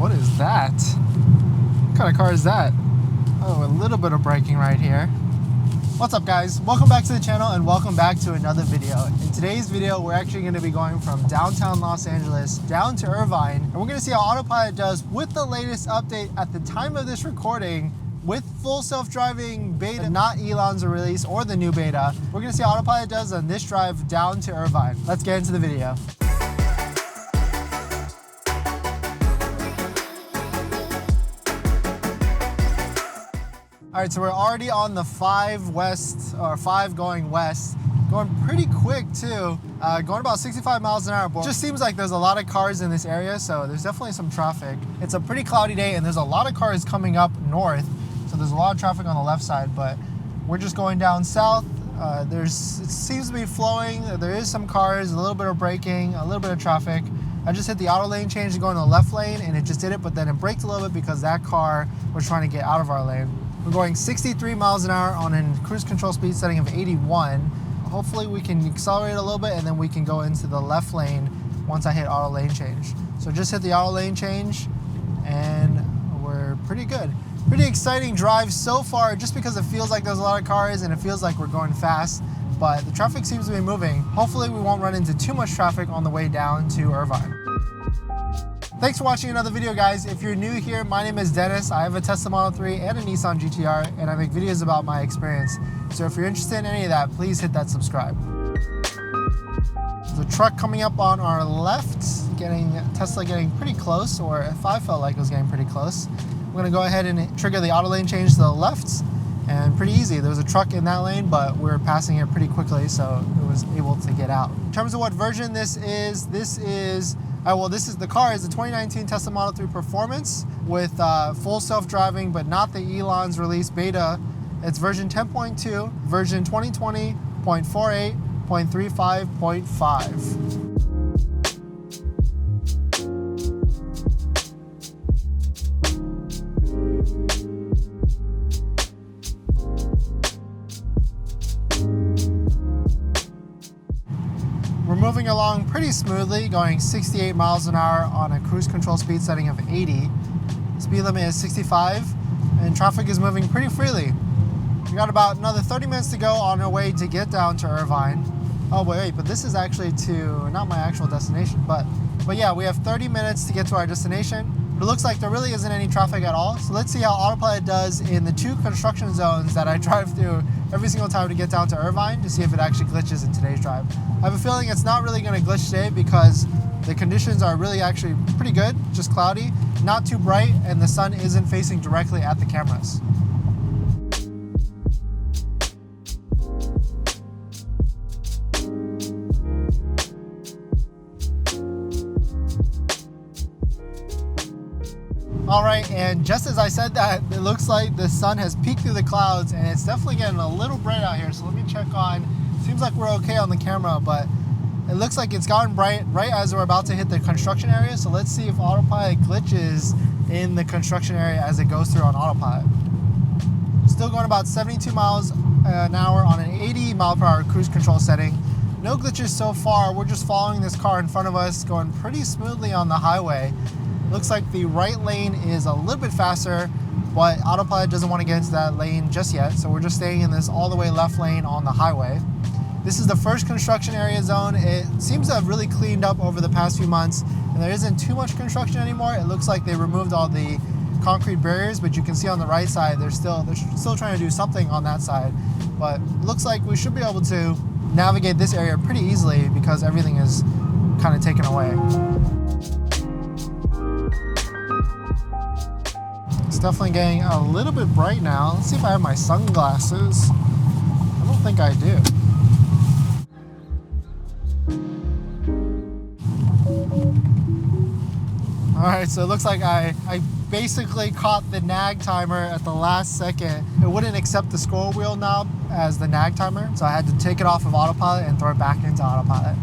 what is that? What kind of car is that? Oh, a little bit of braking right here. What's up guys? Welcome back to the channel and welcome back to another video. In today's video, we're actually going to be going from downtown Los Angeles down to Irvine, and we're going to see how Autopilot does with the latest update at the time of this recording with full self-driving beta, not Elon's release or the new beta. We're going to see how Autopilot does on this drive down to Irvine. Let's get into the video. All right, so we're already on the 5 west, or 5 going west, going pretty quick too, going about 65 miles an hour. But it just seems like there's a lot of cars in this area, so there's definitely some traffic. It's a pretty cloudy day and there's a lot of cars coming up north, so there's a lot of traffic on the left side, but we're just going down south. It seems to be flowing. There is some cars, a little bit of braking, a little bit of traffic. I just hit the auto lane change to go in the left lane and it just did it, but then it braked a little bit because that car was trying to get out of our lane. We're going 63 miles an hour on a cruise control speed setting of 81. Hopefully we can accelerate a little bit and then we can go into the left lane once I hit auto lane change. So just hit the auto lane change and we're pretty good. Pretty exciting drive so far, just because it feels like there's a lot of cars and it feels like we're going fast, but the traffic seems to be moving. Hopefully we won't run into too much traffic on the way down to Irvine. Thanks for watching another video, guys. If you're new here, my name is Dennis. I have a Tesla Model 3 and a Nissan GTR, and I make videos about my experience. So if you're interested in any of that, please hit that subscribe. There's a truck coming up on our left, Tesla getting pretty close, or if I felt like it was getting pretty close. We're gonna go ahead and trigger the auto lane change to the left, and pretty easy. There was a truck in that lane, but we're passing it pretty quickly, so it was able to get out. In terms of what version this is the car is the 2019 Tesla Model 3 Performance with full self-driving, but not the Elon's release beta. It's version 10.2, version 2020.48.35.5. We're moving along pretty smoothly, going 68 miles an hour on a cruise control speed setting of 80. Speed limit is 65, and traffic is moving pretty freely. We got about another 30 minutes to go on our way to get down to Irvine. Oh wait, but this is actually to, not my actual destination, but yeah, we have 30 minutes to get to our destination. But it looks like there really isn't any traffic at all. So let's see how Autopilot does in the 2 construction zones that I drive through every single time to get down to Irvine, to see if it actually glitches in today's drive. I have a feeling it's not really going to glitch today because the conditions are really actually pretty good, just cloudy, not too bright, and the sun isn't facing directly at the cameras. All right, and just as I said that, it looks like the sun has peeked through the clouds and it's definitely getting a little bright out here. So let me check on, seems like we're okay on the camera, but it looks like it's gotten bright right as we're about to hit the construction area. So let's see if Autopilot glitches in the construction area as it goes through on Autopilot. Still going about 72 miles an hour on an 80 mile per hour cruise control setting. No glitches so far. We're just following this car in front of us, going pretty smoothly on the highway. Looks like the right lane is a little bit faster, but Autopilot doesn't want to get into that lane just yet, so we're just staying in this all the way left lane on the highway. This is the first construction area zone. It seems to have really cleaned up over the past few months, and there isn't too much construction anymore. It looks like they removed all the concrete barriers, but you can see on the right side they're still trying to do something on that side. But it looks like we should be able to navigate this area pretty easily because everything is kind of taken away. It's definitely getting a little bit bright now. Let's see if I have my sunglasses. I don't think I do. All right, so it looks like I basically caught the nag timer at the last second. It wouldn't accept the scroll wheel knob as the nag timer, so I had to take it off of Autopilot and throw it back into Autopilot.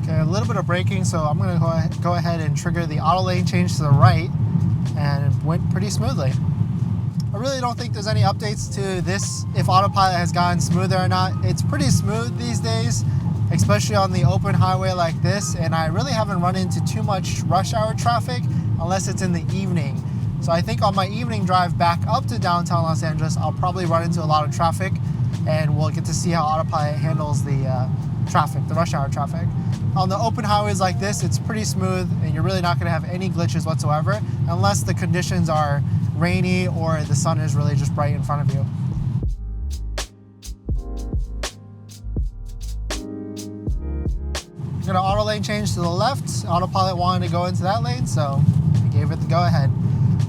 Okay, a little bit of braking, so I'm gonna go ahead and trigger the auto lane change to the right, and it went pretty smoothly. I really don't think there's any updates to this, if Autopilot has gotten smoother or not. It's pretty smooth these days, especially on the open highway like this, and I really haven't run into too much rush hour traffic unless it's in the evening. So I think on my evening drive back up to downtown Los Angeles, I'll probably run into a lot of traffic, and we'll get to see how Autopilot handles the traffic, the rush hour traffic. On the open highways like this, it's pretty smooth, and you're really not going to have any glitches whatsoever unless the conditions are rainy or the sun is really just bright in front of you. I'm gonna auto lane change to the left. Autopilot wanted to go into that lane, so I gave it the go ahead.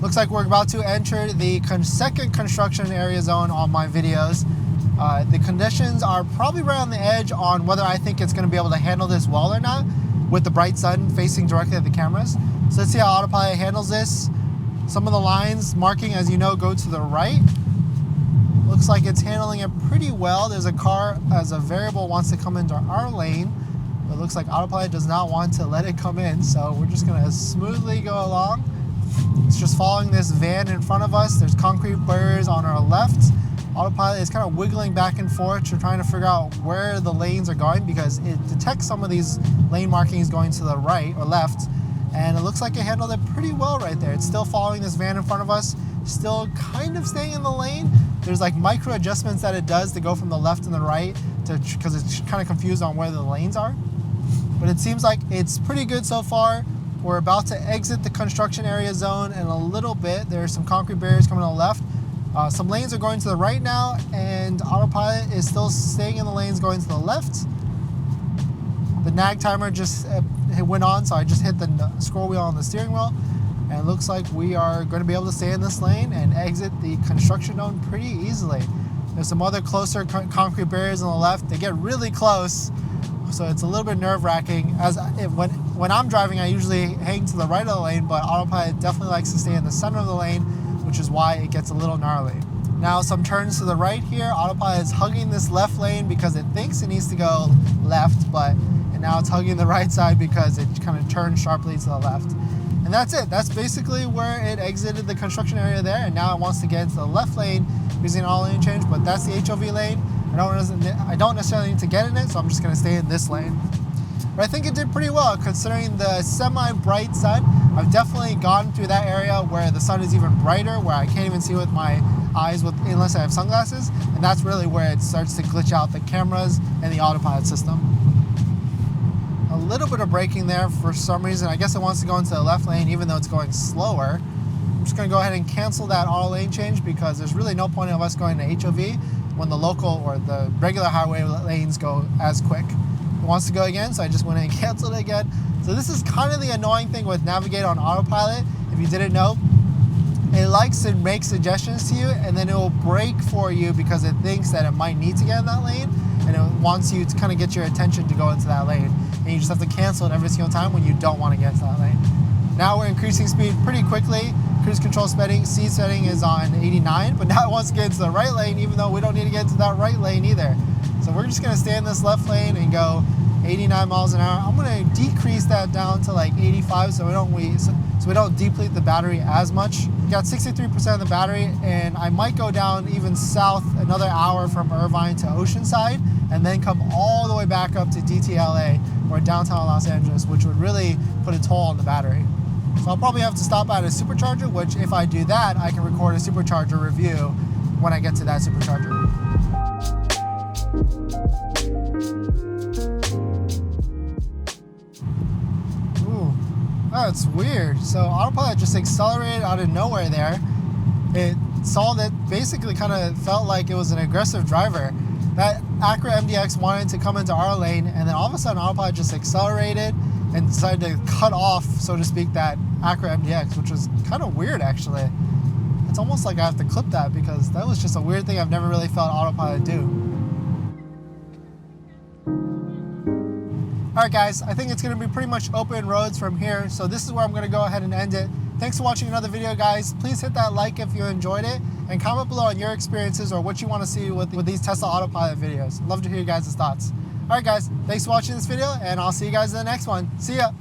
Looks like we're about to enter the second construction area zone on my videos. The conditions are probably right on the edge on whether I think it's gonna be able to handle this well or not with the bright sun facing directly at the cameras. So let's see how Autopilot handles this. Some of the lines marking, as you know, go to the right. Looks like it's handling it pretty well. There's a car as a variable wants to come into our lane. But it looks like Autopilot does not want to let it come in. So we're just gonna smoothly go along. It's just following this van in front of us. There's concrete barriers on our left. Autopilot is kind of wiggling back and forth to trying to figure out where the lanes are going because it detects some of these lane markings going to the right or left. And it looks like it handled it pretty well right there. It's still following this van in front of us, still kind of staying in the lane. There's like micro adjustments that it does to go from the left and the right because it's kind of confused on where the lanes are. But it seems like it's pretty good so far. We're about to exit the construction area zone in a little bit. There's some concrete barriers coming to the left. Some lanes are going to the right now, and Autopilot is still staying in the lanes going to the left. The nag timer just went on, so I just hit the scroll wheel on the steering wheel, and it looks like we are going to be able to stay in this lane and exit the construction zone pretty easily. There's some other closer concrete barriers on the left. They get really close, so it's a little bit nerve-wracking. When I'm driving, I usually hang to the right of the lane, but Autopilot definitely likes to stay in the center of the lane, which is why it gets a little gnarly. Now some turns to the right here. Autopilot is hugging this left lane because it thinks it needs to go left, and now it's hugging the right side because it kind of turns sharply to the left. And that's it. That's basically where it exited the construction area there, and now it wants to get into the left lane using an auto lane change, but that's the HOV lane. I don't necessarily need to get in it, so I'm just going to stay in this lane. But I think it did pretty well considering the semi-bright sun. I've definitely gone through that area where the sun is even brighter, where I can't even see with my eyes unless I have sunglasses, and that's really where it starts to glitch out the cameras and the Autopilot system. A little bit of braking there for some reason. I guess it wants to go into the left lane even though it's going slower. I'm just going to go ahead and cancel that auto lane change because there's really no point of us going to HOV when the local or the regular highway lanes go as quick. It wants to go again, so I just went in and canceled it again. So this is kind of the annoying thing with Navigate on Autopilot. If you didn't know, it likes to make suggestions to you and then it will brake for you because it thinks that it might need to get in that lane, and it wants you to kind of get your attention to go into that lane. And you just have to cancel it every single time when you don't want to get into that lane. Now we're increasing speed pretty quickly. Cruise control setting is on 89, but now it wants to get into the right lane even though we don't need to get into that right lane either. So we're just gonna stay in this left lane and go 89 miles an hour. I'm gonna decrease that down to like 85 so we don't deplete the battery as much. We got 63% of the battery, and I might go down even south another hour from Irvine to Oceanside and then come all the way back up to DTLA or downtown Los Angeles, which would really put a toll on the battery. So I'll probably have to stop at a supercharger, which if I do that, I can record a supercharger review when I get to that supercharger. Ooh, that's weird. So Autopilot just accelerated out of nowhere there. It saw that basically kind of felt like it was an aggressive driver. That Acura MDX wanted to come into our lane, and then all of a sudden Autopilot just accelerated and decided to cut off, so to speak, that Acura MDX, which was kind of weird actually. It's almost like I have to clip that because that was just a weird thing I've never really felt Autopilot do. Alright guys, I think it's going to be pretty much open roads from here, so this is where I'm going to go ahead and end it. Thanks for watching another video guys. Please hit that like if you enjoyed it, and comment below on your experiences or what you want to see with these Tesla Autopilot videos. I'd love to hear you guys' thoughts. Alright guys, thanks for watching this video, and I'll see you guys in the next one. See ya!